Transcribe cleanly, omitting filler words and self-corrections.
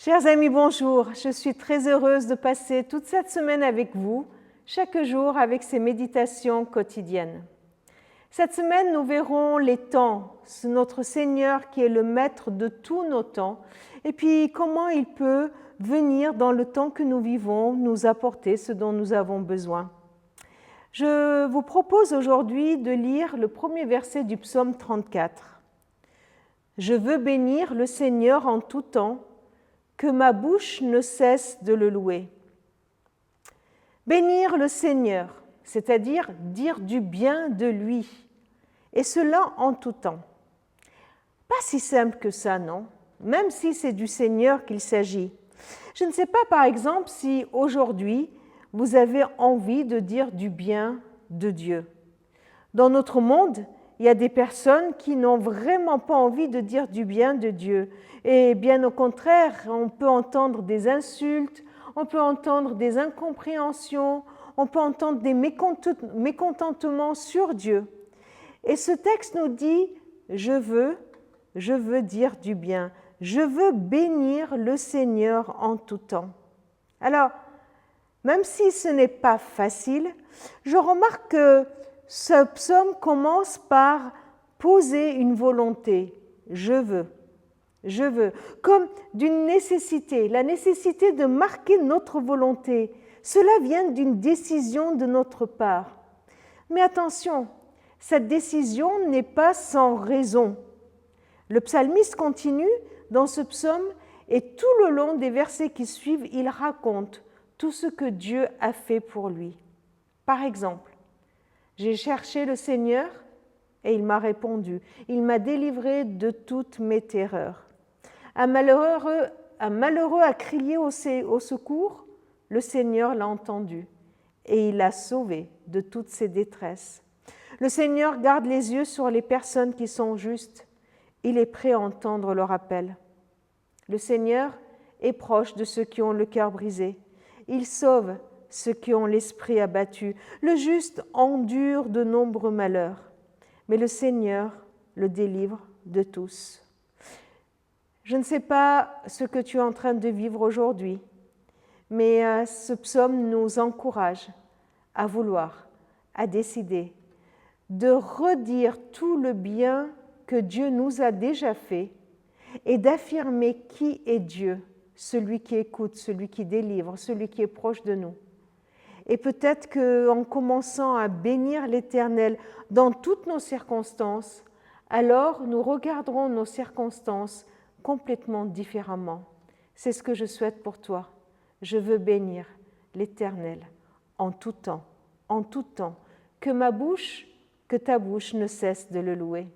Chers amis, bonjour. Je suis très heureuse de passer toute cette semaine avec vous, chaque jour avec ces méditations quotidiennes. Cette semaine, nous verrons les temps, notre Seigneur qui est le maître de tous nos temps, et puis comment il peut venir dans le temps que nous vivons, nous apporter ce dont nous avons besoin. Je vous propose aujourd'hui de lire le premier verset du psaume 34. « Je veux bénir le Seigneur en tout temps, que ma bouche ne cesse de le louer. » Bénir le Seigneur, c'est-à-dire dire du bien de lui, et cela en tout temps. Pas si simple que ça, non? Même si c'est du Seigneur qu'il s'agit. Je ne sais pas, par exemple, si aujourd'hui vous avez envie de dire du bien de Dieu. Dans notre monde, il y a des personnes qui n'ont vraiment pas envie de dire du bien de Dieu. Et bien au contraire, on peut entendre des insultes, on peut entendre des incompréhensions, on peut entendre des mécontentements sur Dieu. Et ce texte nous dit, je veux dire du bien. Je veux bénir le Seigneur en tout temps. Alors, même si ce n'est pas facile, je remarque que ce psaume commence par poser une volonté. Je veux, comme d'une nécessité, la nécessité de marquer notre volonté. Cela vient d'une décision de notre part. Mais attention, cette décision n'est pas sans raison. Le psalmiste continue dans ce psaume et tout le long des versets qui suivent, il raconte tout ce que Dieu a fait pour lui. Par exemple, « J'ai cherché le Seigneur et il m'a répondu. Il m'a délivré de toutes mes terreurs. » Un malheureux a crié au secours, le Seigneur l'a entendu et il l'a sauvé de toutes ses détresses. Le Seigneur garde les yeux sur les personnes qui sont justes. Il est prêt à entendre leur appel. Le Seigneur est proche de ceux qui ont le cœur brisé. Il sauve ceux qui ont l'esprit abattu. Le juste endure de nombreux malheurs, mais le Seigneur le délivre de tous. Je ne sais pas ce que tu es en train de vivre aujourd'hui, mais ce psaume nous encourage à vouloir, à décider de redire tout le bien que Dieu nous a déjà fait et d'affirmer qui est Dieu, celui qui écoute, celui qui délivre, celui qui est proche de nous. Et peut-être qu'en commençant à bénir l'Éternel dans toutes nos circonstances, alors nous regarderons nos circonstances complètement différemment. C'est ce que je souhaite pour toi. Je veux bénir l'Éternel en tout temps, que ta bouche ne cesse de le louer.